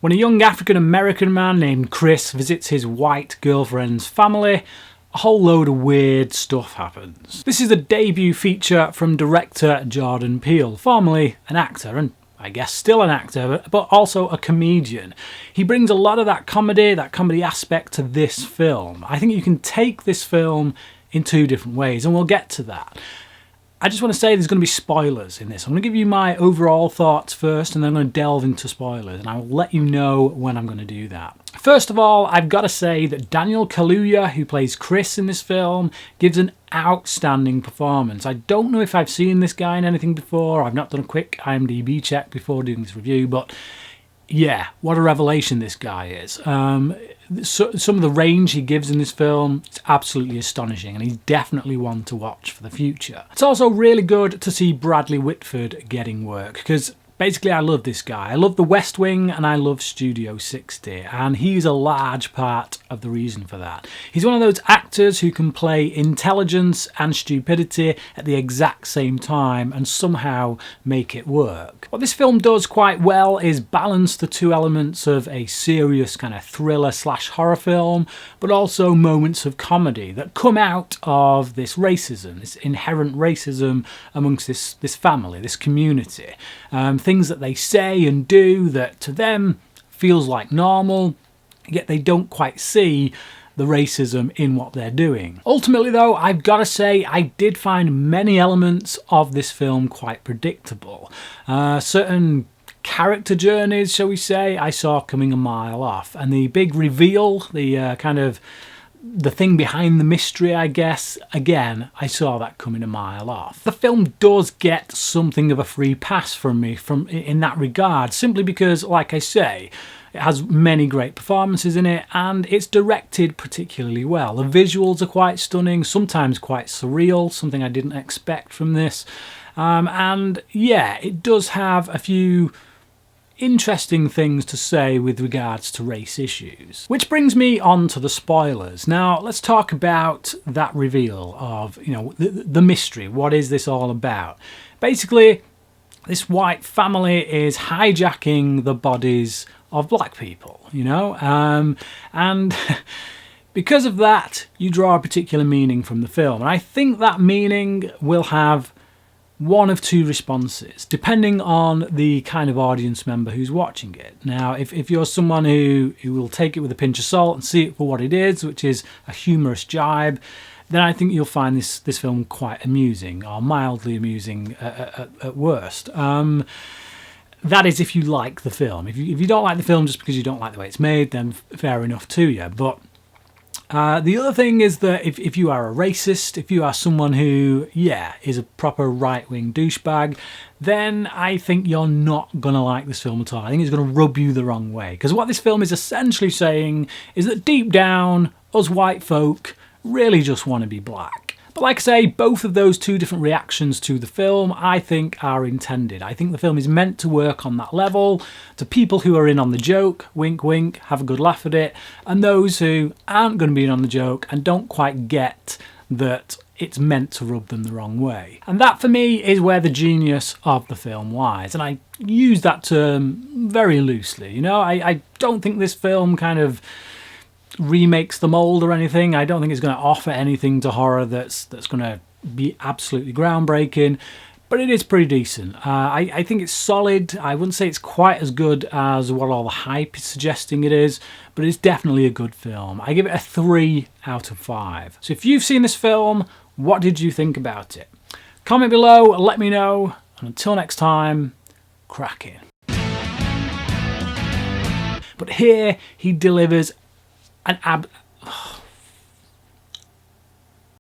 When a young African-American man named Chris visits his white girlfriend's family, a whole load of weird stuff happens. This is a debut feature from director Jordan Peele, formerly an actor and I guess still an actor, but also a comedian. He brings a lot of that comedy aspect to this film. I think you can take this film in two different ways, and we'll get to that. I just want to say there's going to be spoilers in this. I'm going to give you my overall thoughts first, and then I'm going to delve into spoilers, and I will let you know when I'm going to do that. First of all, I've got to say that Daniel Kaluuya, who plays Chris in this film, gives an outstanding performance. I don't know if I've seen this guy in anything before. I've not done a quick IMDb check before doing this review, but yeah, what a revelation this guy is. Some of the range he gives in this film is absolutely astonishing, and he's definitely one to watch for the future. It's also really good to see Bradley Whitford getting work, because basically I love this guy. I love The West Wing and I love Studio 60, and he's a large part of the reason for that. He's one of those actors who can play intelligence and stupidity at the exact same time and somehow make it work. What this film does quite well is balance the two elements of a serious kind of thriller / horror film, but also moments of comedy that come out of this racism, this inherent racism amongst this family, this community. Things that they say and do that to them feels like normal, yet they don't quite see the racism in what they're doing. Ultimately though, I've got to say I did find many elements of this film quite predictable. Certain character journeys, shall we say, I saw coming a mile off, and the big reveal, the thing behind the mystery, I guess, again, I saw that coming a mile off. The film does get something of a free pass from me in that regard, simply because, like I say, it has many great performances in it, and it's directed particularly well. The visuals are quite stunning, sometimes quite surreal, something I didn't expect from this. And yeah, it does have a few interesting things to say with regards to race issues. Which brings me on to the spoilers. Now let's talk about that reveal of, the mystery. What is this all about? Basically, this white family is hijacking the bodies of black people, and because of that, you draw a particular meaning from the film. And I think that meaning will have one of two responses, depending on the kind of audience member who's watching it. Now, if you're someone who will take it with a pinch of salt and see it for what it is, which is a humorous jibe, then I think you'll find this film quite amusing, or mildly amusing at worst. That is if you like the film. If you don't like the film just because you don't like the way it's made, then fair enough to you. But the other thing is that if you are a racist, if you are someone who, is a proper right-wing douchebag, then I think you're not going to like this film at all. I think it's going to rub you the wrong way. Because what this film is essentially saying is that deep down, us white folk really just want to be black. But like I say, both of those two different reactions to the film, I think, are intended. I think the film is meant to work on that level, to people who are in on the joke, wink wink, have a good laugh at it, and those who aren't going to be in on the joke and don't quite get that it's meant to rub them the wrong way. And that for me is where the genius of the film lies, and I use that term very loosely. I don't think this film kind of remakes the mold or anything. I don't think it's going to offer anything to horror that's going to be absolutely groundbreaking, but it is pretty decent. I think it's solid. I wouldn't say it's quite as good as what all the hype is suggesting it is, but it's definitely a good film. I give it a 3 out of 5. So if you've seen this film, what did you think about it? Comment below, let me know, and until next time, cracking. But here he delivers an